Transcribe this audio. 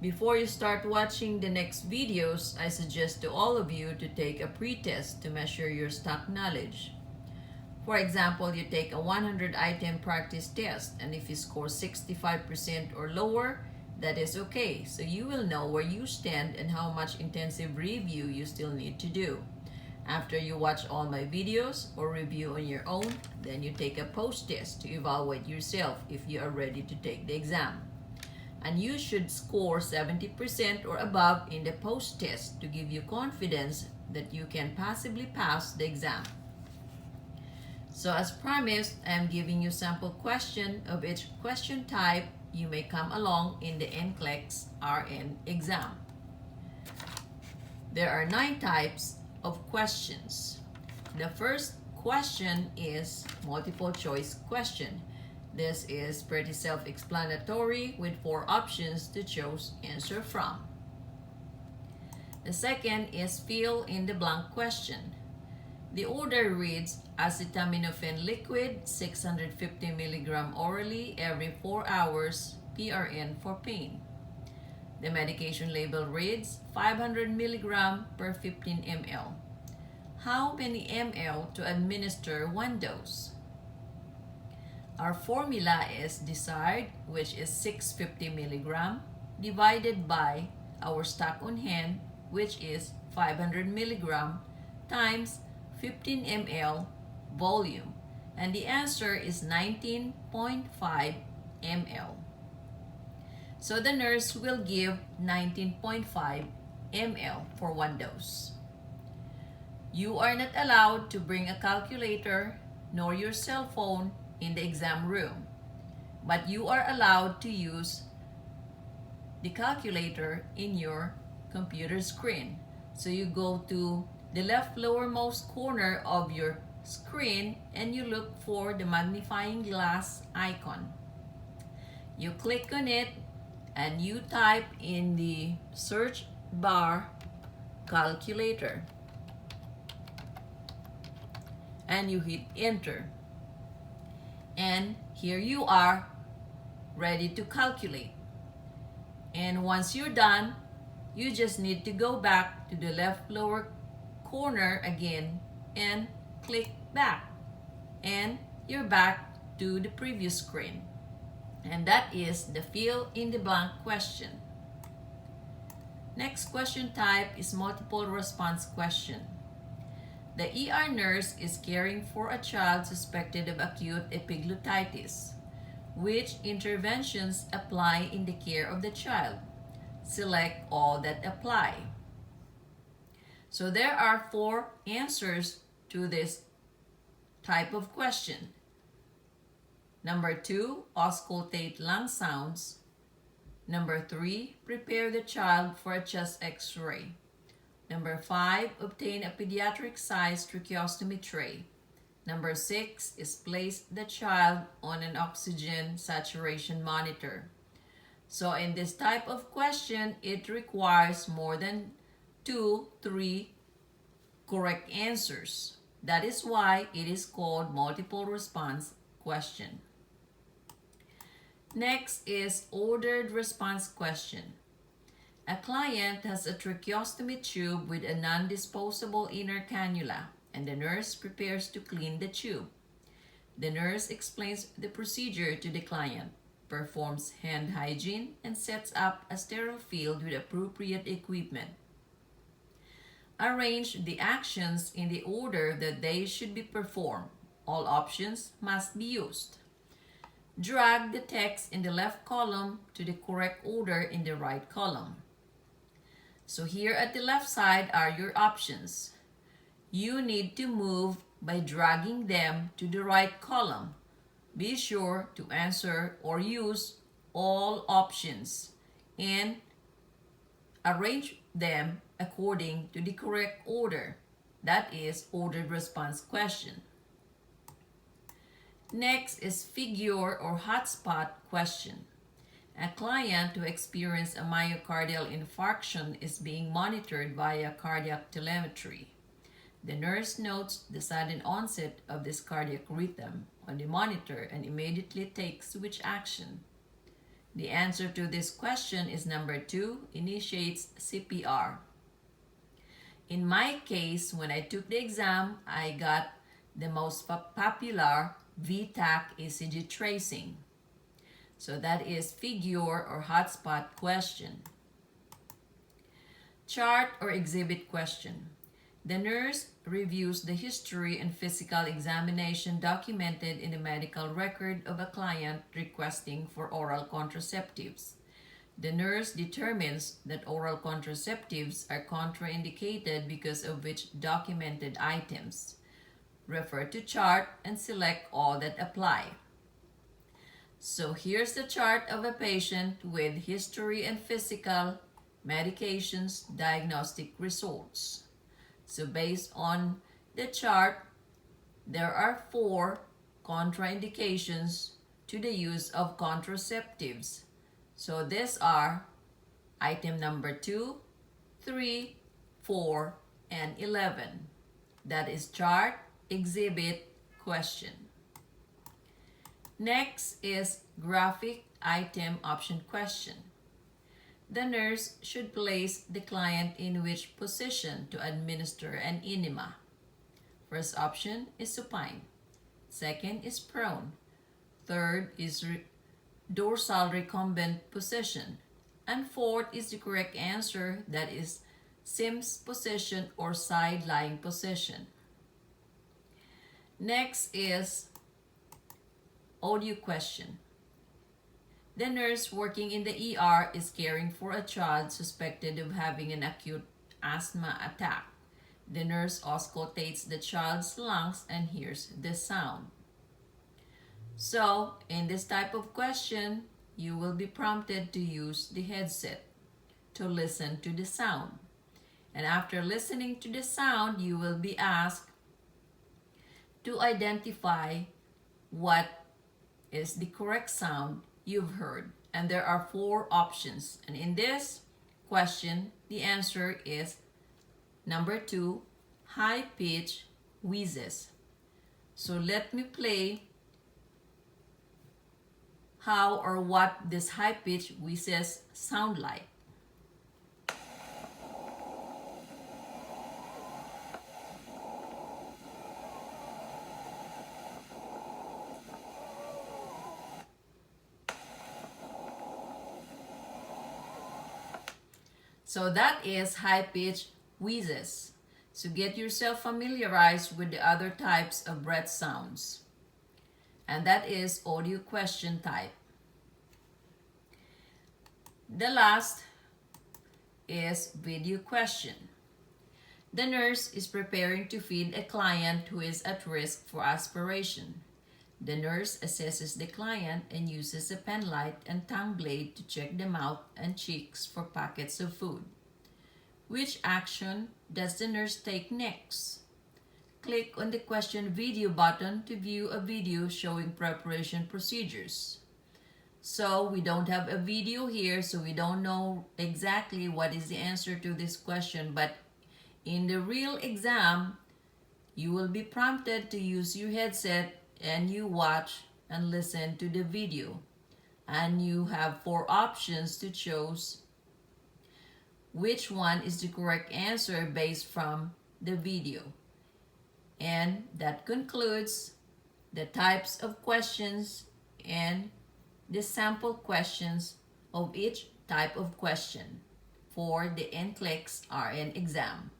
Before you start watching the next videos, I suggest to all of you to take a pre-test to measure your stock knowledge. For example, you take a 100-item practice test, and if you score 65% or lower, that is okay. So you will know where you stand and how much intensive review you still need to do. After you watch all my videos or review on your own, then you take a post-test to evaluate yourself if you are ready to take the exam. And you should score 70% or above in the post-test to give you confidence that you can possibly pass the exam. So as promised, I am giving you sample question of each question type you may come along in the NCLEX-RN exam. There are 9 types of questions. The first question is multiple choice question. This is pretty self-explanatory with 4 options to choose answer from. The second is fill in the blank question. The order reads acetaminophen liquid 650 mg orally every 4 hours, PRN for pain. The medication label reads 500 mg per 15 ml. How many ml to administer one dose? Our formula is desired, which is 650 mg, divided by our stock on hand, which is 500 mg, times 15 ml volume. And the answer is 19.5 ml. So the nurse will give 19.5 ml for one dose. You are not allowed to bring a calculator nor your cell phone in the exam room, but you are allowed to use the calculator in your computer screen. So you go to the left lowermost corner of your screen and you look for the magnifying glass icon. You click on it and you type in the search bar calculator and you hit enter. And here you are, ready to calculate. And once you're done, you just need to go back to the left lower corner again and click back. And you're back to the previous screen. And that is the fill in the blank question. Next question type is multiple response question. The ER nurse is caring for a child suspected of acute epiglottitis. Which interventions apply in the care of the child? Select all that apply. So there are 4 answers to this type of question. Number 2, auscultate lung sounds. Number 3, prepare the child for a chest x-ray. Number 5, obtain a pediatric-sized tracheostomy tray. Number 6 is place the child on an oxygen saturation monitor. So in this type of question, it requires more than 2-3 correct answers. That is why it is called multiple response question. Next is ordered response question. A client has a tracheostomy tube with a non-disposable inner cannula, and the nurse prepares to clean the tube. The nurse explains the procedure to the client, performs hand hygiene, and sets up a sterile field with appropriate equipment. Arrange the actions in the order that they should be performed. All options must be used. Drag the text in the left column to the correct order in the right column. So here at the left side are your options. You need to move by dragging them to the right column. Be sure to answer or use all options and arrange them according to the correct order. That is ordered response question. Next is figure or hotspot question. A client who experienced a myocardial infarction is being monitored via cardiac telemetry. The nurse notes the sudden onset of this cardiac rhythm on the monitor and immediately takes which action? The answer to this question is number 2, initiates CPR. In my case, when I took the exam, I got the most popular VTAC ECG tracing. So that is figure or hotspot question. Chart or exhibit question. The nurse reviews the history and physical examination documented in the medical record of a client requesting for oral contraceptives. The nurse determines that oral contraceptives are contraindicated because of which documented items. Refer to chart and select all that apply. So here's the chart of a patient with history and physical, medications, diagnostic results. So based on the chart, there are 4 contraindications to the use of contraceptives. So these are item number 2, 3, 4, and 11. That is chart, exhibit, question. Next is graphic item option question. The nurse should place the client in which position to administer an enema. First option is supine. Second is prone. Third is dorsal recumbent position. And fourth is the correct answer, that is Sims position or side lying position. Next is audio question. The nurse working in the ER is caring for a child suspected of having an acute asthma attack. The nurse auscultates the child's lungs and hears the sound. So, in this type of question, you will be prompted to use the headset to listen to the sound. And after listening to the sound, you will be asked to identify what is the correct sound you've heard. And there are 4 options. And in this question, the answer is number 2, high-pitched wheezes. So let me play how or what this high-pitched wheezes sound like. So that is high-pitched wheezes. So get yourself familiarized with the other types of breath sounds. And that is audio question type. The last is video question. The nurse is preparing to feed a client who is at risk for aspiration. The nurse assesses the client and uses a pen light and tongue blade to check the mouth and cheeks for packets of food. Which action does the nurse take next? Click on the question video button to view a video showing preparation procedures. So we don't have a video here, so we don't know exactly what is the answer to this question, but in the real exam, you will be prompted to use your headset and you watch and listen to the video. And you have 4 options to choose which one is the correct answer based from the video. And that concludes the types of questions and the sample questions of each type of question for the NCLEX-RN exam.